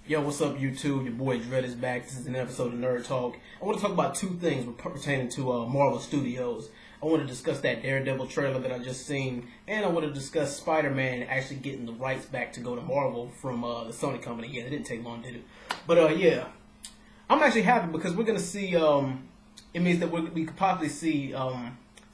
Yo, what's up, YouTube? Your boy Dread is back. This is an episode of Nerd Talk. I want to talk about two things pertaining to Marvel Studios. I want to discuss that Daredevil trailer that I just seen, and I want to discuss Spider-Man actually getting the rights back to go to Marvel from the Sony company. Yeah, it didn't take long, did it? But yeah, I'm actually happy because we're gonna see. It means that we could possibly see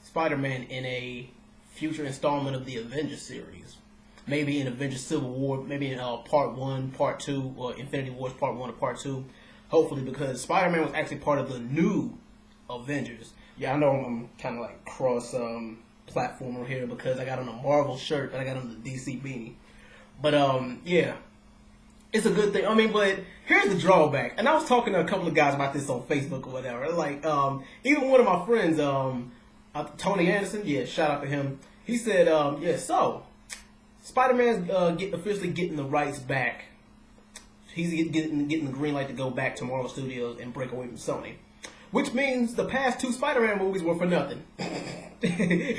Spider-Man in a future installment of the Avengers series. Maybe in Avengers Civil War, maybe in Part 1, Part 2, or Infinity Wars Part 1 or Part 2. Hopefully, because Spider-Man was actually part of the new Avengers. Yeah, I know I'm kind of like cross-platformer here because I got on a Marvel shirt and I got on the DC beanie. But yeah, it's a good thing. I mean, but here's the drawback. And I was talking to a couple of guys about this on Facebook or whatever. Like, even one of my friends, Tony Anderson, yeah, shout out to him. He said, yeah, so Spider-Man's officially getting the rights back. He's getting the green light to go back to Marvel Studios and break away from Sony, which means the past two Spider-Man movies were for nothing. I wouldn't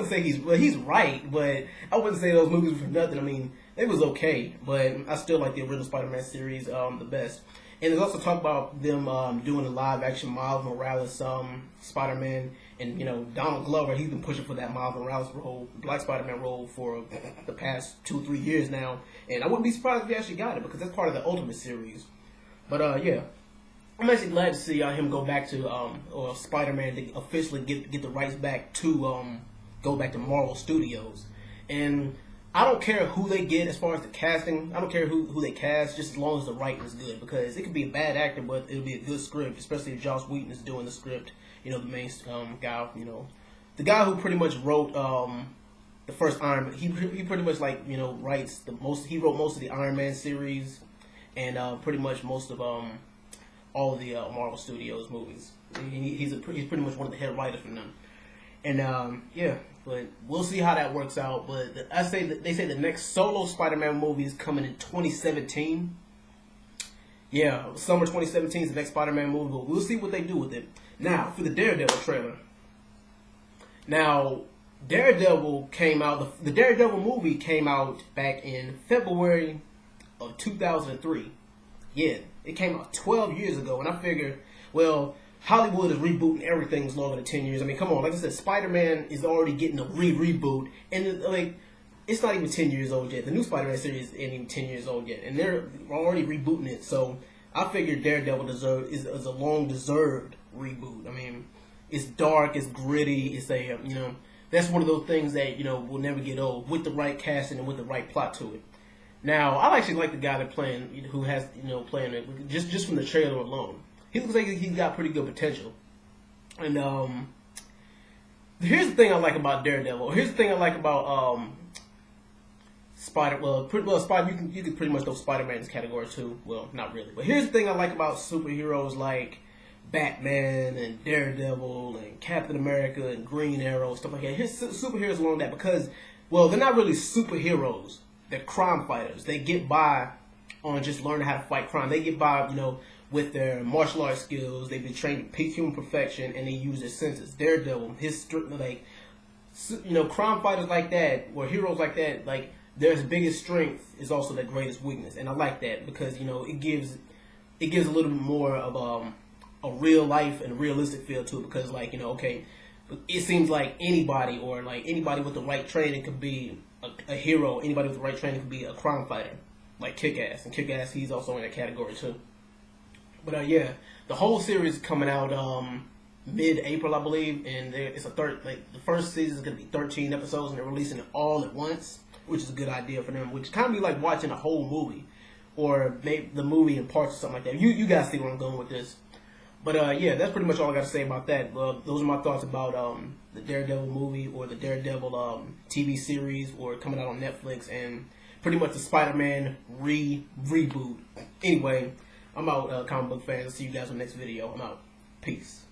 say he's right, but I wouldn't say those movies were for nothing. I mean, it was okay, but I still like the original Spider-Man series the best. And there's also talk about them doing a live-action Miles Morales Spider-Man. And, you know, Donald Glover, he's been pushing for that Miles Morales role, Black Spider-Man role, for the past 2-3 years now. And I wouldn't be surprised if he actually got it, because that's part of the Ultimate series. But, yeah. I'm actually glad to see him go back to, or Spider-Man to officially get the rights back to go back to Marvel Studios. And I don't care who they get as far as the casting. I don't care who they cast, just as long as the writing is good. Because it could be a bad actor, but it'll be a good script, especially if Joss Whedon is doing the script. You know, the main guy, you know, the guy who pretty much wrote the first Iron Man. He pretty much, like, you know, writes he wrote most of the Iron Man series and pretty much most of all of the Marvel Studios movies. He's pretty much one of the head writers for them. And yeah, but we'll see how that works out. But they say the next solo Spider-Man movie is coming in 2017. Yeah, summer 2017 is the next Spider-Man movie, but we'll see what they do with it. Now, for the Daredevil trailer. Now, Daredevil came out, the Daredevil movie came out back in February of 2003. Yeah, it came out 12 years ago, and I figured, well, Hollywood is rebooting everything longer than 10 years. I mean, come on, like I said, Spider-Man is already getting a reboot, and like, it's not even 10 years old yet. The new Spider-Man series isn't even 10 years old yet, and they're already rebooting it, so I figured Daredevil is a long-deserved reboot. I mean, it's dark, it's gritty, it's a, you know, that's one of those things that, you know, will never get old with the right casting and with the right plot to it. Now, I actually like the guy that who has, you know, playing it, just from the trailer alone. He looks like he's got pretty good potential. And here's the thing I like about Daredevil. Here's the thing I like about Spider. You can pretty much throw Spider-Man in this category too. Well, not really, but here's the thing I like about superheroes like Batman and Daredevil and Captain America and Green Arrow, stuff like that. Here's superheroes along that because, well, they're not really superheroes. They're crime fighters. They get by on just learning how to fight crime. They get by, you know, with their martial arts skills. They've been trained to peak human perfection, and they use their senses. Daredevil, like, you know, crime fighters like that, or heroes like that, like, their biggest strength is also their greatest weakness, and I like that because, you know, it gives a little bit more of a real life and realistic feel to it, because, like, you know, okay, it seems like anybody with the right training could be a hero. Anybody with the right training could be a crime fighter, like Kick-Ass, and Kick-Ass, he's also in that category too. But yeah, the whole series is coming out mid-April, I believe, and it's the first season is gonna be 13 episodes, and they're releasing it all at once, which is a good idea for them. Which kind of be like watching a whole movie, or maybe the movie in parts or something like that. You guys see where I'm going with this. But yeah, that's pretty much all I got to say about that. Those are my thoughts about the Daredevil movie, or the Daredevil TV series, or coming out on Netflix, and pretty much the Spider-Man reboot. Anyway, I'm out, comic book fans. I'll see you guys in the next video. I'm out. Peace.